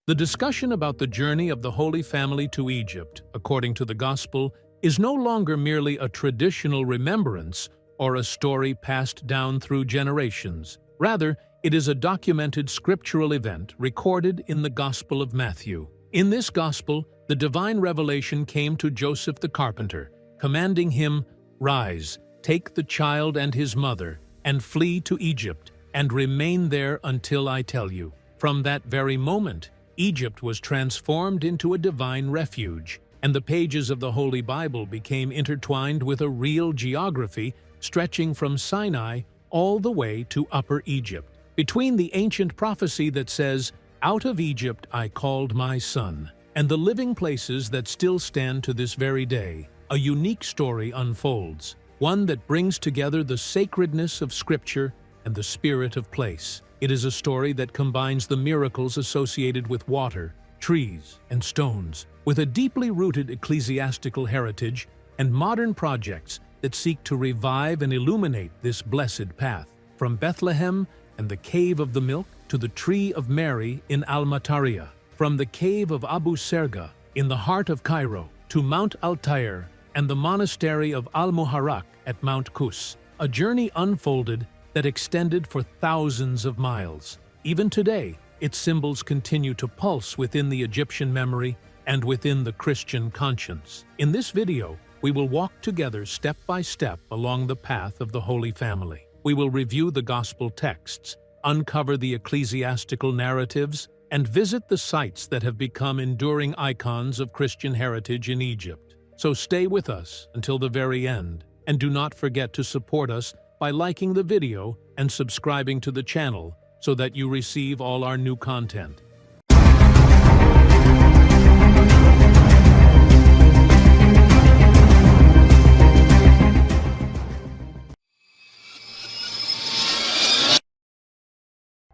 The discussion about the journey of the Holy Family to Egypt, according to the Gospel, is no longer merely a traditional remembrance or a story passed down through generations. Rather, it is a documented scriptural event recorded in the Gospel of Matthew. In this Gospel, the divine revelation came to Joseph the carpenter, commanding him, "Rise, take the child and his mother, and flee to Egypt, and remain there until I tell you." From that very moment, Egypt was transformed into a divine refuge, and the pages of the Holy Bible became intertwined with a real geography stretching from Sinai all the way to Upper Egypt. Between the ancient prophecy that says, "Out of Egypt I called my son," and the living places that still stand to this very day, a unique story unfolds, one that brings together the sacredness of Scripture and the spirit of place. It is a story that combines the miracles associated with water, trees, and stones, with a deeply rooted ecclesiastical heritage and modern projects that seek to revive and illuminate this blessed path. From Bethlehem and the Cave of the Milk to the Tree of Mary in Al-Matariya, from the Cave of Abu Serga in the heart of Cairo to Mount Altair and the Monastery of Al-Muharraq at Mount Kus, a journey unfolded that extended for thousands of miles. Even today, its symbols continue to pulse within the Egyptian memory and within the Christian conscience. In this video, we will walk together step by step along the path of the Holy Family. We will review the Gospel texts, uncover the ecclesiastical narratives, and visit the sites that have become enduring icons of Christian heritage in Egypt. So stay with us until the very end, and do not forget to support us by liking the video and subscribing to the channel so that you receive all our new content.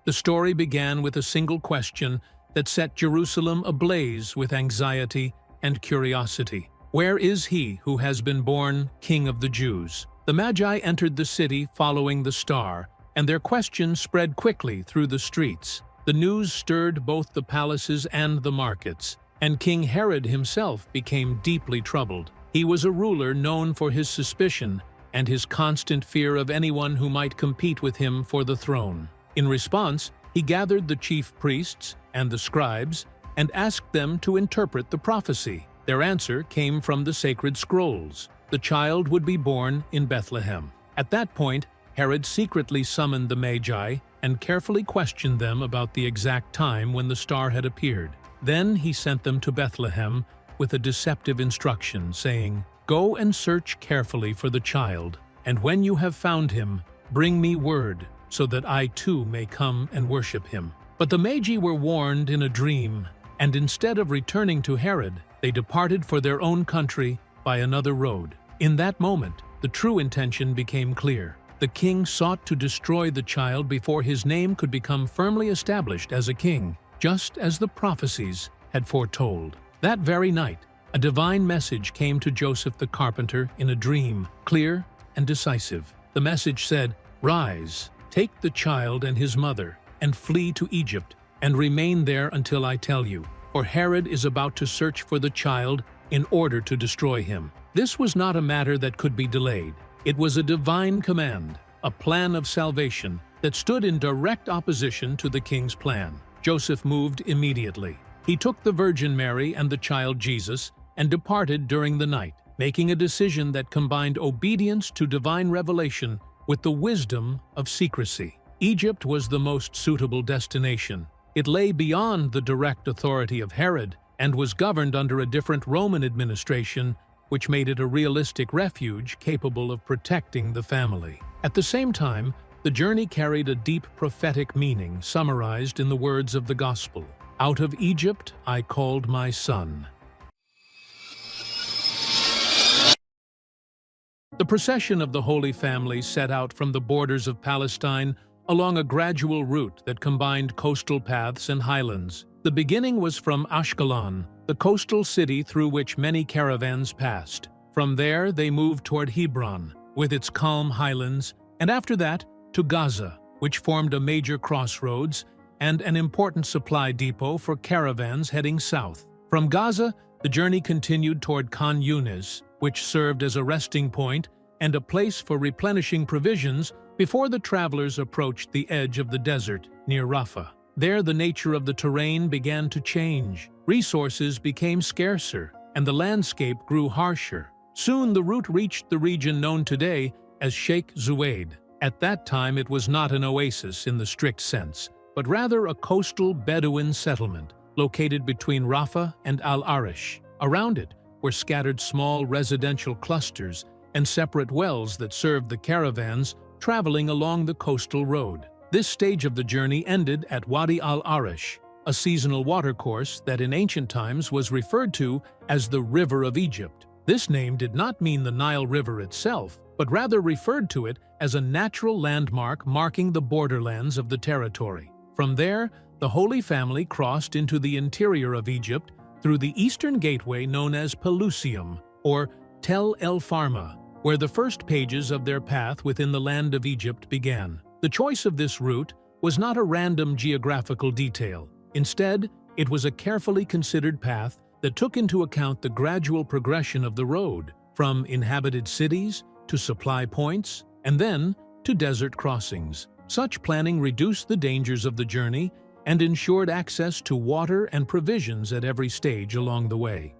The story began with a single question that set Jerusalem ablaze with anxiety and curiosity. Where is he who has been born King of the Jews? The Magi entered the city following the star, and their question spread quickly through the streets. The news stirred both the palaces and the markets, and King Herod himself became deeply troubled. He was a ruler known for his suspicion and his constant fear of anyone who might compete with him for the throne. In response, he gathered the chief priests and the scribes and asked them to interpret the prophecy. Their answer came from the sacred scrolls. The child would be born in Bethlehem. At that point, Herod secretly summoned the Magi and carefully questioned them about the exact time when the star had appeared. Then he sent them to Bethlehem with a deceptive instruction, saying, "Go and search carefully for the child, and when you have found him, bring me word, so that I too may come and worship him." But the Magi were warned in a dream, and instead of returning to Herod, they departed for their own country by another road. In that moment, the true intention became clear. The king sought to destroy the child before his name could become firmly established as a king, just as the prophecies had foretold. That very night, a divine message came to Joseph the carpenter in a dream, clear and decisive. The message said, "Rise, take the child and his mother, and flee to Egypt, and remain there until I tell you, for Herod is about to search for the child in order to destroy him." This was not a matter that could be delayed. It was a divine command, a plan of salvation that stood in direct opposition to the king's plan. Joseph moved immediately. He took the Virgin Mary and the child Jesus and departed during the night, making a decision that combined obedience to divine revelation with the wisdom of secrecy. Egypt was the most suitable destination. It lay beyond the direct authority of Herod and was governed under a different Roman administration, which made it a realistic refuge capable of protecting the family. At the same time, the journey carried a deep prophetic meaning summarized in the words of the Gospel, "Out of Egypt I called my son." The procession of the Holy Family set out from the borders of Palestine along a gradual route that combined coastal paths and highlands. The beginning was from Ashkelon, the coastal city through which many caravans passed. From there, they moved toward Hebron, with its calm highlands, and after that, to Gaza, which formed a major crossroads and an important supply depot for caravans heading south. From Gaza, the journey continued toward Khan Yunis, which served as a resting point and a place for replenishing provisions before the travelers approached the edge of the desert near Rafah. There, the nature of the terrain began to change. Resources became scarcer, and the landscape grew harsher. Soon, the route reached the region known today as Sheikh Zuweid. At that time, it was not an oasis in the strict sense, but rather a coastal Bedouin settlement located between Rafah and Al-Arish. Around it were scattered small residential clusters and separate wells that served the caravans traveling along the coastal road. This stage of the journey ended at Wadi al-Arish, a seasonal watercourse that in ancient times was referred to as the River of Egypt. This name did not mean the Nile River itself, but rather referred to it as a natural landmark marking the borderlands of the territory. From there, the Holy Family crossed into the interior of Egypt through the eastern gateway known as Pelusium, or Tel El Farma, where the first pages of their path within the land of Egypt began. The choice of this route was not a random geographical detail. Instead, it was a carefully considered path that took into account the gradual progression of the road, from inhabited cities to supply points, and then to desert crossings. Such planning reduced the dangers of the journey and ensured access to water and provisions at every stage along the way.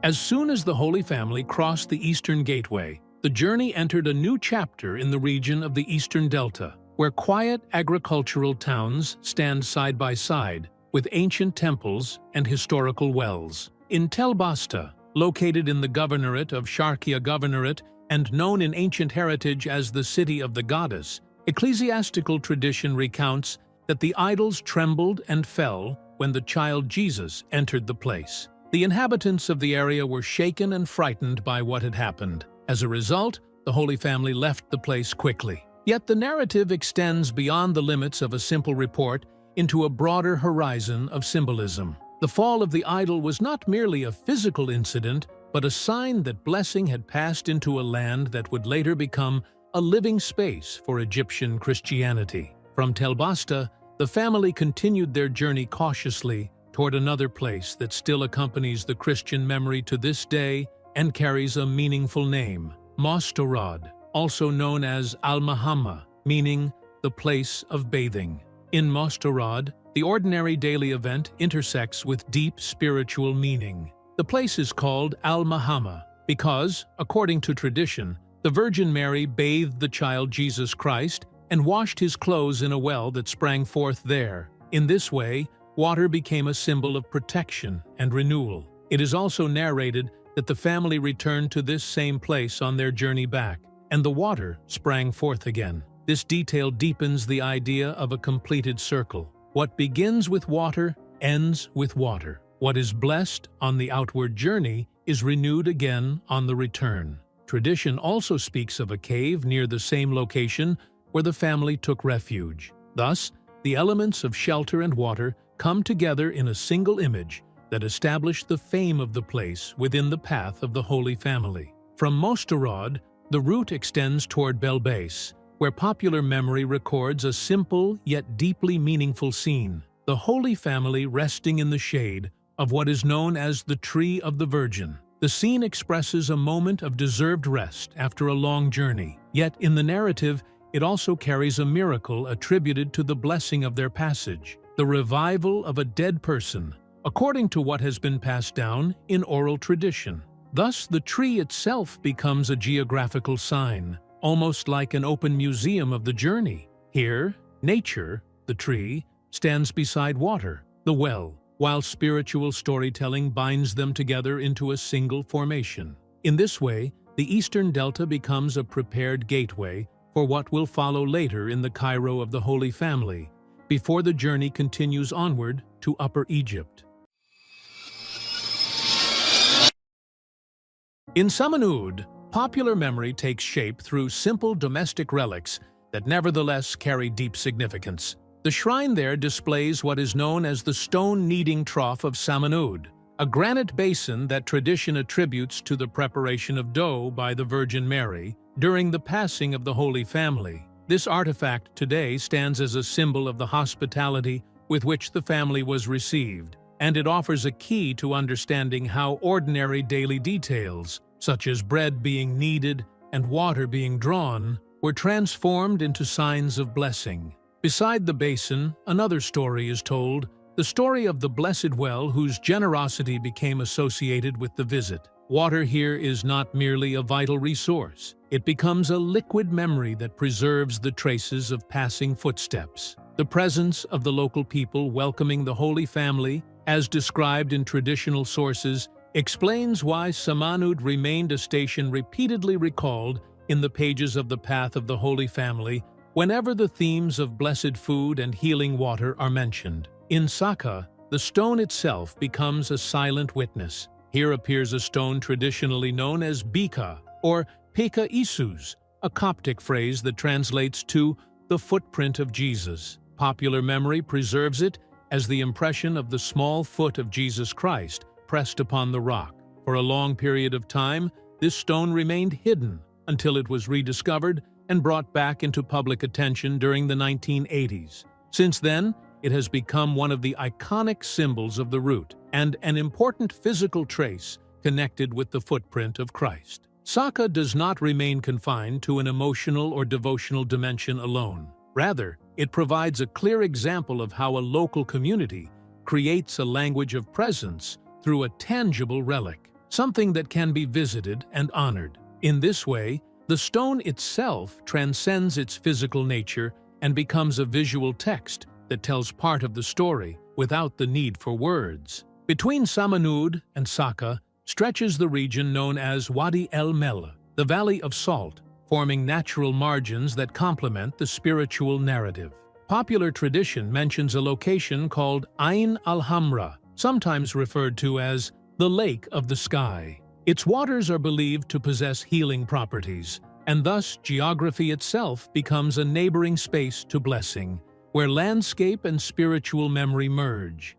As soon as the Holy Family crossed the Eastern Gateway, the journey entered a new chapter in the region of the Eastern Delta, where quiet agricultural towns stand side by side with ancient temples and historical wells. In Tel Basta, located in the governorate of Sharqiya Governorate and known in ancient heritage as the City of the Goddess, ecclesiastical tradition recounts that the idols trembled and fell when the child Jesus entered the place. The inhabitants of the area were shaken and frightened by what had happened. As a result, the Holy Family left the place quickly. Yet the narrative extends beyond the limits of a simple report into a broader horizon of symbolism. The fall of the idol was not merely a physical incident, but a sign that blessing had passed into a land that would later become a living space for Egyptian Christianity. From Tel Basta, the family continued their journey cautiously toward another place that still accompanies the Christian memory to this day and carries a meaningful name, Mostarad, also known as Al-Mahamma, meaning the place of bathing. In Mostarad, the ordinary daily event intersects with deep spiritual meaning. The place is called Al-Mahamma because, according to tradition, the Virgin Mary bathed the child Jesus Christ and washed his clothes in a well that sprang forth there. In this way, water became a symbol of protection and renewal. It is also narrated that the family returned to this same place on their journey back, and the water sprang forth again. This detail deepens the idea of a completed circle. What begins with water ends with water. What is blessed on the outward journey is renewed again on the return. Tradition also speaks of a cave near the same location where the family took refuge. Thus, the elements of shelter and water come together in a single image that established the fame of the place within the path of the Holy Family. From Mostarad, the route extends toward Belbais, where popular memory records a simple yet deeply meaningful scene: the Holy Family resting in the shade of what is known as the Tree of the Virgin. The scene expresses a moment of deserved rest after a long journey, yet in the narrative, it also carries a miracle attributed to the blessing of their passage, the revival of a dead person, according to what has been passed down in oral tradition. Thus, the tree itself becomes a geographical sign, almost like an open museum of the journey. Here, nature, the tree, stands beside water, the well, while spiritual storytelling binds them together into a single formation. In this way, the Eastern Delta becomes a prepared gateway for what will follow later in the Cairo of the Holy Family, before the journey continues onward to Upper Egypt. In Samanud, popular memory takes shape through simple domestic relics that nevertheless carry deep significance. The shrine there displays what is known as the stone kneading trough of Samanud, a granite basin that tradition attributes to the preparation of dough by the Virgin Mary during the passing of the Holy Family. This artifact today stands as a symbol of the hospitality with which the family was received, and it offers a key to understanding how ordinary daily details, such as bread being kneaded and water being drawn, were transformed into signs of blessing. Beside the basin, another story is told, the story of the blessed well whose generosity became associated with the visit. Water here is not merely a vital resource. It becomes a liquid memory that preserves the traces of passing footsteps. The presence of the local people welcoming the Holy Family, as described in traditional sources, explains why Samanud remained a station repeatedly recalled in the pages of the Path of the Holy Family whenever the themes of blessed food and healing water are mentioned. In Saka, the stone itself becomes a silent witness. Here appears a stone traditionally known as Bika, or Peka Isus, a Coptic phrase that translates to the footprint of Jesus. Popular memory preserves it as the impression of the small foot of Jesus Christ pressed upon the rock. For a long period of time, this stone remained hidden until it was rediscovered and brought back into public attention during the 1980s. Since then, it has become one of the iconic symbols of the route and an important physical trace connected with the footprint of Christ. Saka does not remain confined to an emotional or devotional dimension alone. Rather, it provides a clear example of how a local community creates a language of presence through a tangible relic, something that can be visited and honored. In this way, the stone itself transcends its physical nature and becomes a visual text that tells part of the story without the need for words. Between Samanud and Saka stretches the region known as Wadi El Mel, the Valley of Salt, forming natural margins that complement the spiritual narrative. Popular tradition mentions a location called Ain al-Hamra, sometimes referred to as the Lake of the Sky. Its waters are believed to possess healing properties, and thus geography itself becomes a neighboring space to blessing, where landscape and spiritual memory merge.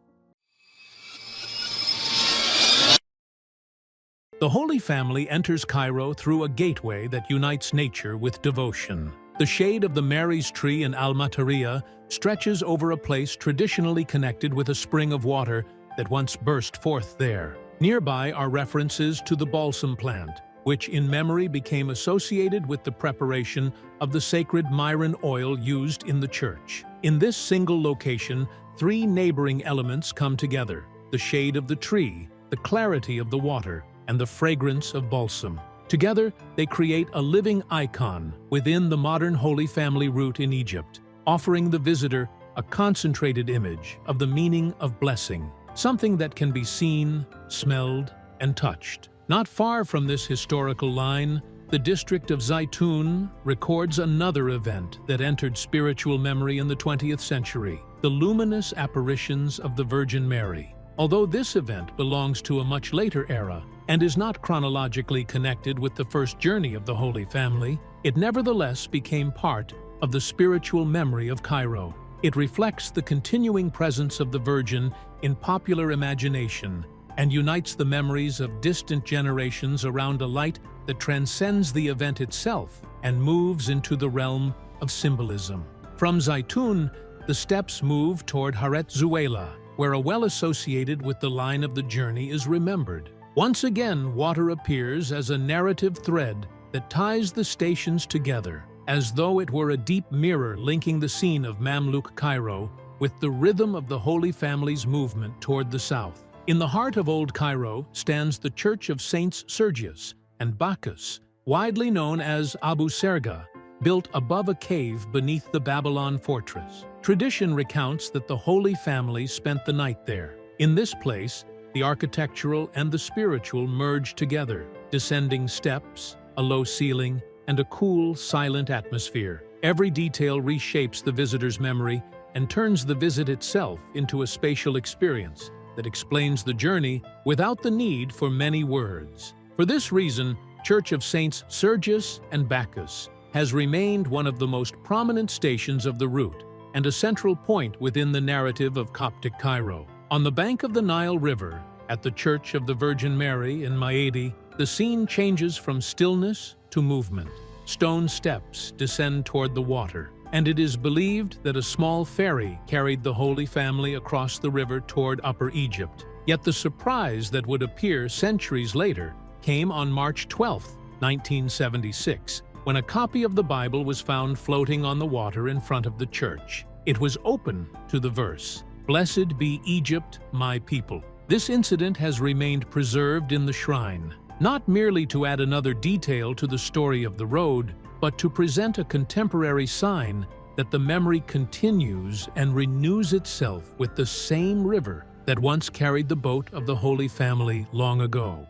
The Holy Family enters Cairo through a gateway that unites nature with devotion. The shade of the Mary's tree in Al-Matariya stretches over a place traditionally connected with a spring of water that once burst forth there. Nearby are references to the balsam plant, which in memory became associated with the preparation of the sacred myron oil used in the church. In this single location, three neighboring elements come together: the shade of the tree, the clarity of the water, and the fragrance of balsam. Together, they create a living icon within the modern Holy Family route in Egypt, offering the visitor a concentrated image of the meaning of blessing, something that can be seen, smelled, and touched. Not far from this historical line, the district of Zaytun records another event that entered spiritual memory in the 20th century: the luminous apparitions of the Virgin Mary. Although this event belongs to a much later era and is not chronologically connected with the first journey of the Holy Family, it nevertheless became part of the spiritual memory of Cairo. It reflects the continuing presence of the Virgin in popular imagination and unites the memories of distant generations around a light that transcends the event itself and moves into the realm of symbolism. From Zaytun, the steps move toward Haret Zuela, where a well associated with the line of the journey is remembered. Once again, water appears as a narrative thread that ties the stations together, as though it were a deep mirror linking the scene of Mamluk Cairo with the rhythm of the Holy Family's movement toward the south. In the heart of Old Cairo stands the Church of Saints Sergius and Bacchus, widely known as Abu Serga, built above a cave beneath the Babylon fortress. Tradition recounts that the Holy Family spent the night there. In this place, the architectural and the spiritual merge together, descending steps, a low ceiling, and a cool, silent atmosphere. Every detail reshapes the visitor's memory and turns the visit itself into a spatial experience that explains the journey without the need for many words. For this reason, Church of Saints Sergius and Bacchus has remained one of the most prominent stations of the route and a central point within the narrative of Coptic Cairo. On the bank of the Nile River, at the Church of the Virgin Mary in Maedi, the scene changes from stillness to movement. stone steps descend toward the water, and it is believed that a small ferry carried the Holy Family across the river toward Upper Egypt. Yet the surprise that would appear centuries later came on March 12, 1976, when a copy of the Bible was found floating on the water in front of the church. It was open to the verse, "Blessed be Egypt, my people." This incident has remained preserved in the shrine, not merely to add another detail to the story of the road, but to present a contemporary sign that the memory continues and renews itself with the same river that once carried the boat of the Holy Family long ago.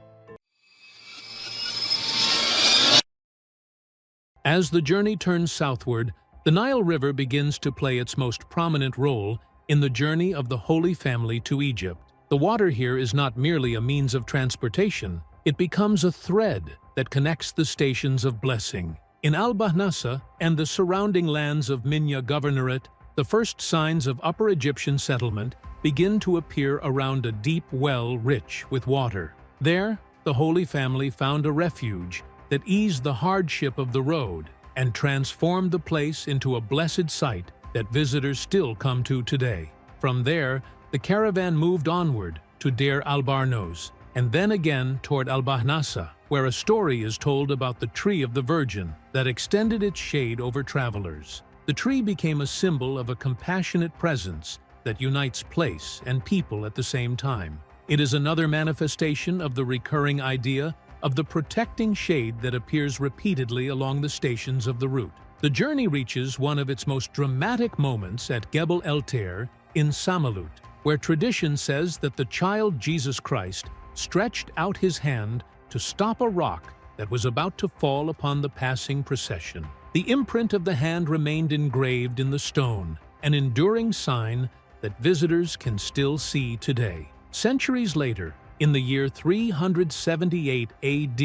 As the journey turns southward, the Nile River begins to play its most prominent role in the journey of the Holy Family to Egypt. The water here is not merely a means of transportation, it becomes a thread that connects the stations of blessing. In Al-Bahnasa and the surrounding lands of Minya Governorate, the first signs of Upper Egyptian settlement begin to appear around a deep well rich with water. There, the Holy Family found a refuge that eased the hardship of the road and transformed the place into a blessed site that visitors still come to today. From there, the caravan moved onward to Deir al-Barnos, and then again toward Al-Bahnasa, where a story is told about the tree of the Virgin that extended its shade over travelers. The tree became a symbol of a compassionate presence that unites place and people at the same time. It is another manifestation of the recurring idea of the protecting shade that appears repeatedly along the stations of the route. The journey reaches one of its most dramatic moments at Gebel el-Tair in Samalut, where tradition says that the child Jesus Christ stretched out his hand to stop a rock that was about to fall upon the passing procession. The imprint of the hand remained engraved in the stone, an enduring sign that visitors can still see today. Centuries later, in the year 378 AD,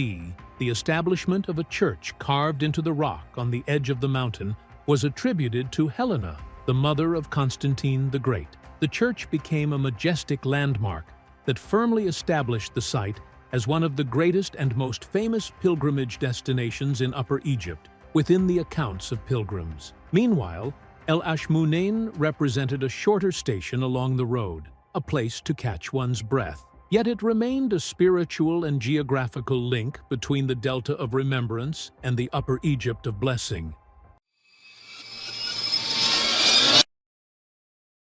the establishment of a church carved into the rock on the edge of the mountain was attributed to Helena, the mother of Constantine the Great. The church became a majestic landmark that firmly established the site as one of the greatest and most famous pilgrimage destinations in Upper Egypt, within the accounts of pilgrims. Meanwhile, El Ashmunain represented a shorter station along the road, a place to catch one's breath. Yet it remained a spiritual and geographical link between the Delta of Remembrance and the Upper Egypt of Blessing.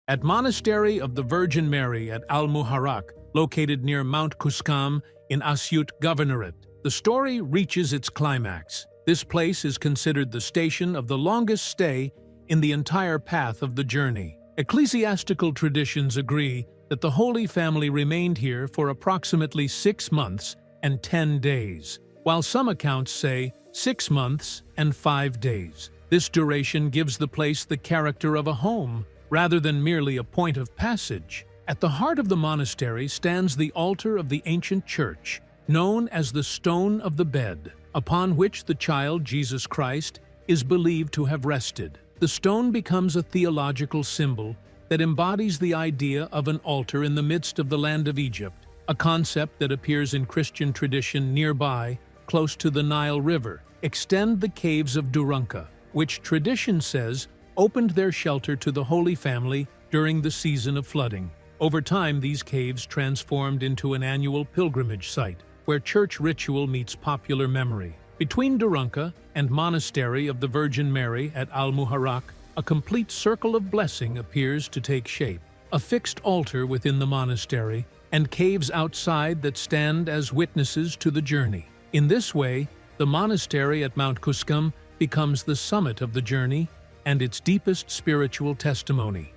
At Monastery of the Virgin Mary at Al-Muharraq, located near Mount Kuskam in Asyut Governorate, the story reaches its climax. This place is considered the station of the longest stay in the entire path of the journey. Ecclesiastical traditions agree that the Holy Family remained here for approximately 6 months and 10 days, while some accounts say 6 months and 5 days. This duration gives the place the character of a home, rather than merely a point of passage. At the heart of the monastery stands the altar of the ancient church, known as the Stone of the Bed, upon which the child Jesus Christ is believed to have rested. The stone becomes a theological symbol that embodies the idea of an altar in the midst of the land of Egypt, a concept that appears in Christian tradition nearby, close to the Nile River. Extend the caves of Durunka, which tradition says opened their shelter to the Holy Family during the season of flooding. Over time, these caves transformed into an annual pilgrimage site, where church ritual meets popular memory. Between Durunka and Monastery of the Virgin Mary at Al-Muharraq, a complete circle of blessing appears to take shape. A fixed altar within the monastery, and caves outside that stand as witnesses to the journey. In this way, the monastery at Mount Kuskam becomes the summit of the journey and its deepest spiritual testimony.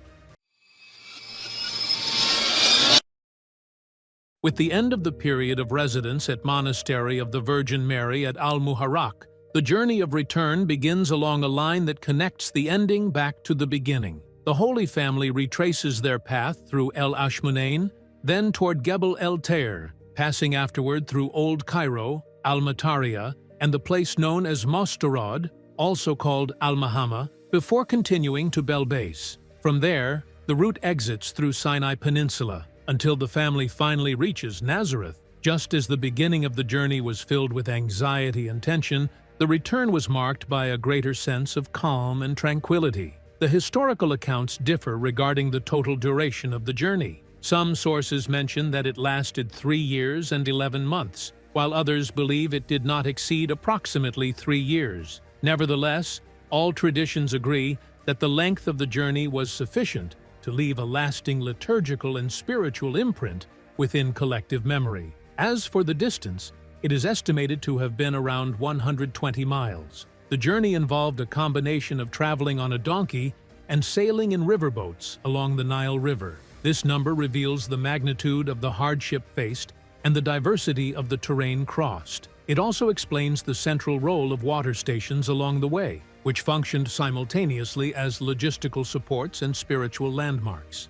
With the end of the period of residence at Monastery of the Virgin Mary at Al-Muharraq, the journey of return begins along a line that connects the ending back to the beginning. The Holy Family retraces their path through El Ashmunain, then toward Gebel el-Tair, passing afterward through Old Cairo, Al-Mataria, and the place known as Mostarad, also called Al-Mahama, before continuing to Belbais. From there, the route exits through Sinai Peninsula, until the family finally reaches Nazareth. Just as the beginning of the journey was filled with anxiety and tension, The return was marked by a greater sense of calm and tranquility. The historical accounts differ regarding the total duration of the journey. Some sources mention that it lasted 3 years and 11 months, while others believe it did not exceed approximately 3 years. Nevertheless, all traditions agree that the length of the journey was sufficient to leave a lasting liturgical and spiritual imprint within collective memory. As for the distance, it is estimated to have been around 120 miles. The journey involved a combination of traveling on a donkey and sailing in riverboats along the Nile River. This number reveals the magnitude of the hardship faced and the diversity of the terrain crossed. It also explains the central role of water stations along the way, which functioned simultaneously as logistical supports and spiritual landmarks.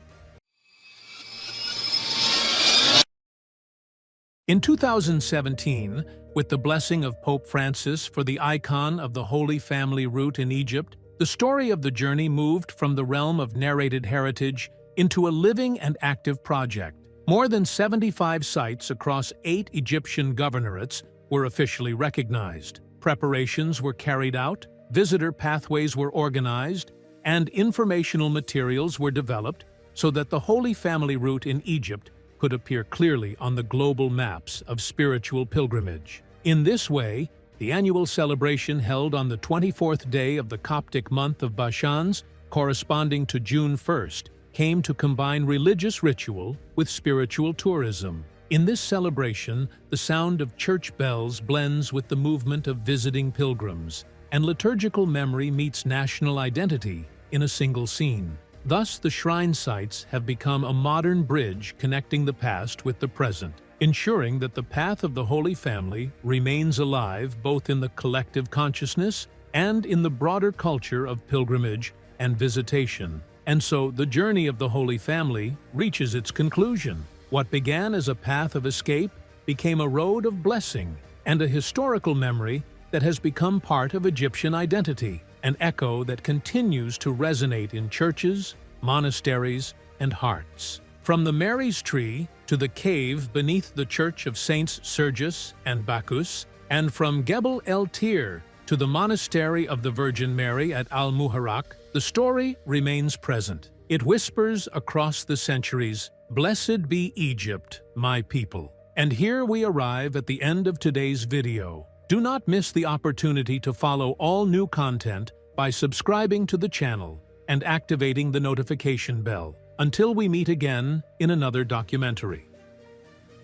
In 2017, with the blessing of Pope Francis for the icon of the Holy Family route in Egypt, the story of the journey moved from the realm of narrated heritage into a living and active project. More than 75 sites across 8 Egyptian governorates were officially recognized. Preparations were carried out, visitor pathways were organized, and informational materials were developed so that the Holy Family route in Egypt could appear clearly on the global maps of spiritual pilgrimage. In this way, the annual celebration held on the 24th day of the Coptic month of Bashans, corresponding to June 1st, came to combine religious ritual with spiritual tourism. In this celebration, the sound of church bells blends with the movement of visiting pilgrims, and liturgical memory meets national identity in a single scene. Thus, the shrine sites have become a modern bridge connecting the past with the present, ensuring that the path of the Holy Family remains alive both in the collective consciousness and in the broader culture of pilgrimage and visitation. And so, the journey of the Holy Family reaches its conclusion. What began as a path of escape became a road of blessing and a historical memory that has become part of Egyptian identity, an echo that continues to resonate in churches, monasteries, and hearts. From the Mary's Tree to the cave beneath the Church of Saints Sergius and Bacchus, and from Gebel el Tir to the Monastery of the Virgin Mary at Al-Muharraq, the story remains present. It whispers across the centuries, "Blessed be Egypt, my people." And here we arrive at the end of today's video. Do not miss the opportunity to follow all new content by subscribing to the channel and activating the notification bell. Until we meet again in another documentary.